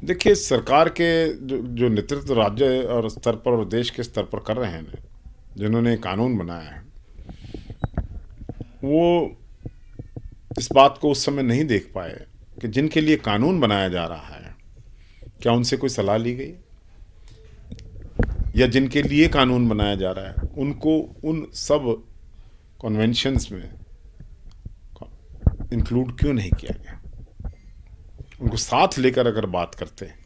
देखिए, सरकार के जो जो नेतृत्व राज्य और स्तर पर और देश के स्तर पर कर रहे हैं, जिन्होंने कानून बनाया है, वो इस बात को उस समय नहीं देख पाए कि जिनके लिए कानून बनाया जा रहा है, क्या उनसे कोई सलाह ली गई, या जिनके लिए कानून बनाया जा रहा है उनको उन सब कन्वेंशंस में इंक्लूड क्यों नहीं किया गया। उनको साथ लेकर अगर बात करते हैं,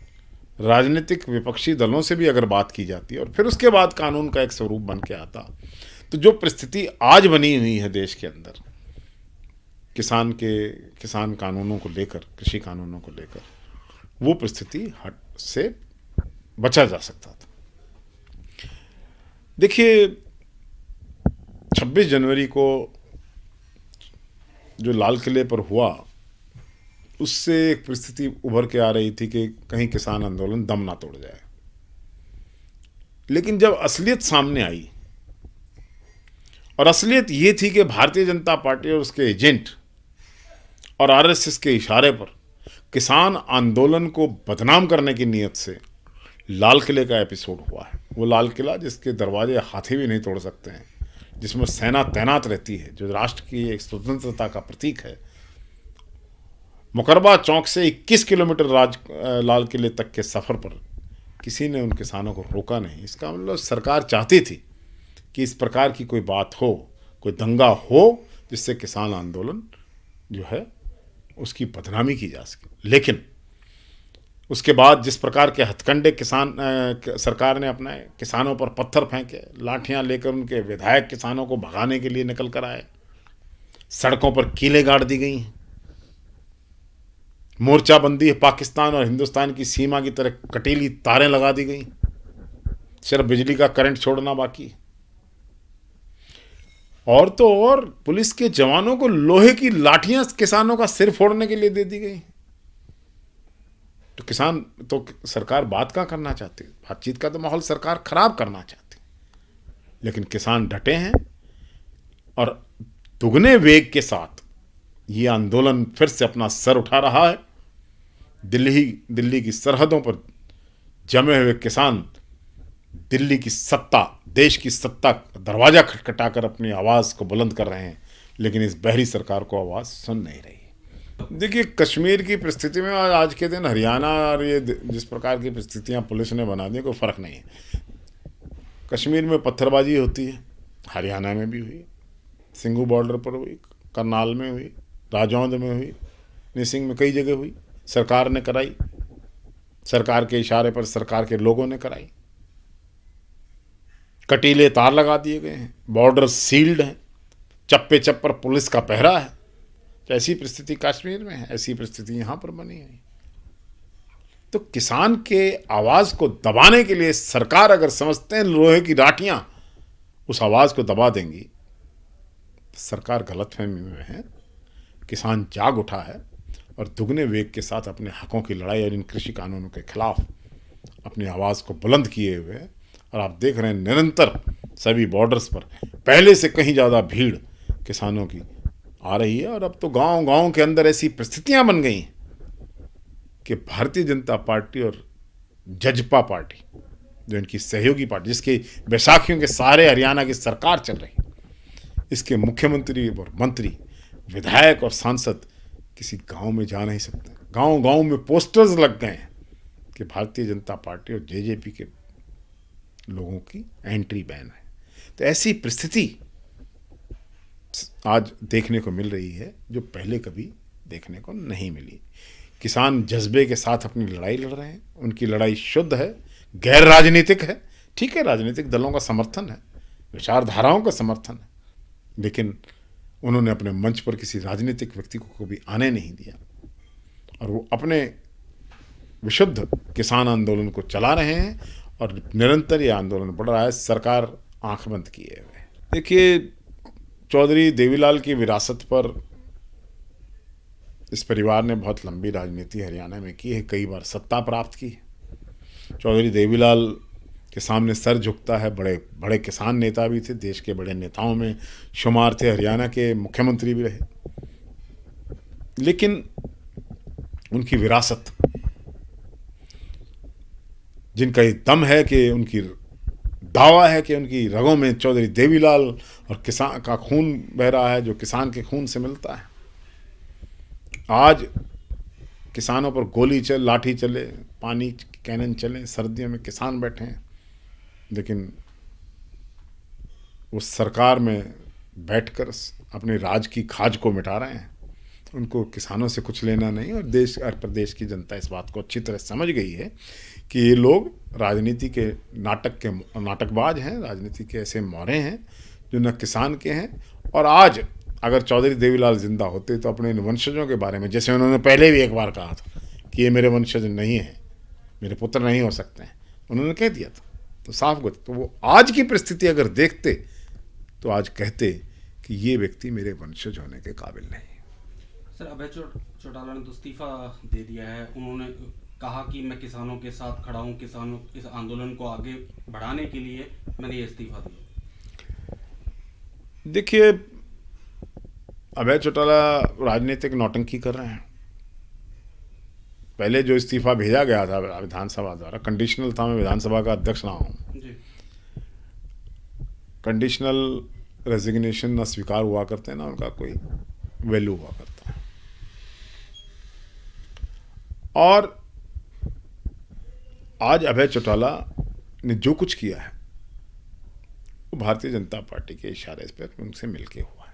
राजनीतिक विपक्षी दलों से भी अगर बात की जाती और फिर उसके बाद कानून का एक स्वरूप बन के आता, तो जो परिस्थिति आज बनी हुई है देश के अंदर किसान कानूनों को लेकर, कृषि कानूनों को लेकर, वो परिस्थिति हट से बचा जा सकता था। देखिए, 26 जनवरी को जो लाल किले पर हुआ, उससे एक परिस्थिति उभर के आ रही थी कि कहीं किसान आंदोलन दम ना तोड़ जाए। लेकिन जब असलियत सामने आई, और असलियत ये थी कि भारतीय जनता पार्टी और उसके एजेंट और आरएसएस के इशारे पर किसान आंदोलन को बदनाम करने की नीयत से लाल किले का एपिसोड हुआ है। वो लाल किला जिसके दरवाजे हाथी भी नहीं तोड़ सकते हैं, जिसमें सेना तैनात रहती है, जो राष्ट्र की एक स्वतंत्रता का प्रतीक है। मुकरबा चौक से 21 किलोमीटर लाल किले तक के सफ़र पर किसी ने उन किसानों को रोका नहीं। इसका मतलब सरकार चाहती थी कि इस प्रकार की कोई बात हो, कोई दंगा हो, जिससे किसान आंदोलन जो है उसकी बदनामी की जा सके। लेकिन उसके बाद जिस प्रकार के हथकंडे सरकार ने अपनाए, किसानों पर पत्थर फेंके, लाठियां लेकर उनके विधायक किसानों को भगाने के लिए निकल कर आए, सड़कों पर कीलें गाड़ दी गई, मोर्चाबंदी पाकिस्तान और हिंदुस्तान की सीमा की तरह कटीली तारें लगा दी गई, सिर्फ बिजली का करंट छोड़ना बाकी। और तो और पुलिस के जवानों को लोहे की लाठियां किसानों का सिर फोड़ने के लिए दे दी गई। तो सरकार बात क्या करना चाहती, बातचीत का तो माहौल सरकार खराब करना चाहती। लेकिन किसान डटे हैं और दुगने वेग के साथ ये आंदोलन फिर से अपना सर उठा रहा है। दिल्ली की सरहदों पर जमे हुए किसान दिल्ली की सत्ता, देश की सत्ता दरवाजा खटखटाकर अपनी आवाज़ को बुलंद कर रहे हैं, लेकिन इस बहरी सरकार को आवाज़ सुन नहीं रही। देखिए, कश्मीर की परिस्थिति में आज के दिन हरियाणा और ये जिस प्रकार की परिस्थितियां पुलिस ने बना दी, कोई फ़र्क नहीं है। कश्मीर में पत्थरबाजी होती है, हरियाणा में भी हुई, सिंघू बॉर्डर पर हुई, करनाल में हुई, राजौंद में हुई, निसिंग में, कई जगह हुई। सरकार ने कराई, सरकार के इशारे पर सरकार के लोगों ने कराई। कटीले तार लगा दिए गए हैं, बॉर्डर सील्ड हैं, चप्पे चप्पर पुलिस का पहरा है। तो ऐसी परिस्थिति कश्मीर में है, ऐसी परिस्थिति यहाँ पर बनी है। तो किसान के आवाज़ को दबाने के लिए सरकार अगर समझते हैं लोहे की लाठियाँ उस आवाज़ को दबा देंगी, तो सरकार गलतफहमी में है। किसान जाग उठा है और दुगने वेग के साथ अपने हकों की लड़ाई और इन कृषि कानूनों के खिलाफ अपनी आवाज़ को बुलंद किए हुए है। और आप देख रहे हैं निरंतर सभी बॉर्डर्स पर पहले से कहीं ज़्यादा भीड़ किसानों की आ रही है। और अब तो गांव-गांव के अंदर ऐसी परिस्थितियां बन गई हैं कि भारतीय जनता पार्टी और जजपा पार्टी, जो इनकी सहयोगी पार्टी, जिसके बैसाखियों के सहारे हरियाणा की सरकार चल रही, इसके मुख्यमंत्री और मंत्री, विधायक और सांसद किसी गांव में जा नहीं सकते। गांव-गांव में पोस्टर्स लग गए हैं कि भारतीय जनता पार्टी और जेजेपी के लोगों की एंट्री बैन है। तो ऐसी परिस्थिति आज देखने को मिल रही है जो पहले कभी देखने को नहीं मिली। किसान जज्बे के साथ अपनी लड़ाई लड़ रहे हैं, उनकी लड़ाई शुद्ध है, गैर राजनीतिक है। ठीक है, राजनीतिक दलों का समर्थन है, विचारधाराओं का समर्थन है, लेकिन उन्होंने अपने मंच पर किसी राजनीतिक व्यक्ति को भी आने नहीं दिया और वो अपने विशुद्ध किसान आंदोलन को चला रहे हैं और निरंतर ये आंदोलन बढ़ रहा है, सरकार आंख बंद किए हुए। देखिए, चौधरी देवीलाल की विरासत पर इस परिवार ने बहुत लंबी राजनीति हरियाणा में की है, कई बार सत्ता प्राप्त की है। चौधरी देवीलाल के सामने सर झुकता है। बड़े बड़े किसान नेता भी थे, देश के बड़े नेताओं में शुमार थे, हरियाणा के मुख्यमंत्री भी रहे। लेकिन उनकी विरासत जिनका ये दम है कि उनकी दावा है कि उनकी रगों में चौधरी देवीलाल और किसान का खून बह रहा है, जो किसान के खून से मिलता है। आज किसानों पर गोली लाठी चले, पानी कैनन चले, सर्दियों में किसान बैठे हैं, लेकिन वो सरकार में बैठकर अपने राज की खाज को मिटा रहे हैं। उनको किसानों से कुछ लेना नहीं, और देश और प्रदेश की जनता इस बात को अच्छी तरह समझ गई है कि ये लोग राजनीति के नाटकबाज हैं, राजनीति के ऐसे मोरे हैं जो न किसान के हैं। और आज अगर चौधरी देवीलाल जिंदा होते तो अपने इन वंशजों के बारे में, जैसे उन्होंने पहले भी एक बार कहा था कि ये मेरे वंशज नहीं हैं, मेरे पुत्र नहीं हो सकते हैं, उन्होंने कह दिया था, तो साफ गलत। तो वो आज की परिस्थिति अगर देखते तो आज कहते कि ये व्यक्ति मेरे वंशज होने के काबिल नहीं। सर, अभय चौटाला ने तो इस्तीफा दे दिया है। उन्होंने कहा कि मैं किसानों के साथ खड़ा हूं, किसानों इस आंदोलन को आगे बढ़ाने के लिए मैंने ये इस्तीफा दिया। देखिए, अभय चौटाला राजनीतिक नौटंकी कर रहे हैं। पहले जो इस्तीफा भेजा गया था विधानसभा द्वारा, कंडीशनल था, मैं विधानसभा का अध्यक्ष रहा हूँ, कंडीशनल रेजिग्नेशन ना स्वीकार हुआ करते हैं ना उनका कोई वैल्यू हुआ करता है। और आज अभय चौटाला ने जो कुछ किया है वो भारतीय जनता पार्टी के इशारे पर उनसे मिलके हुआ।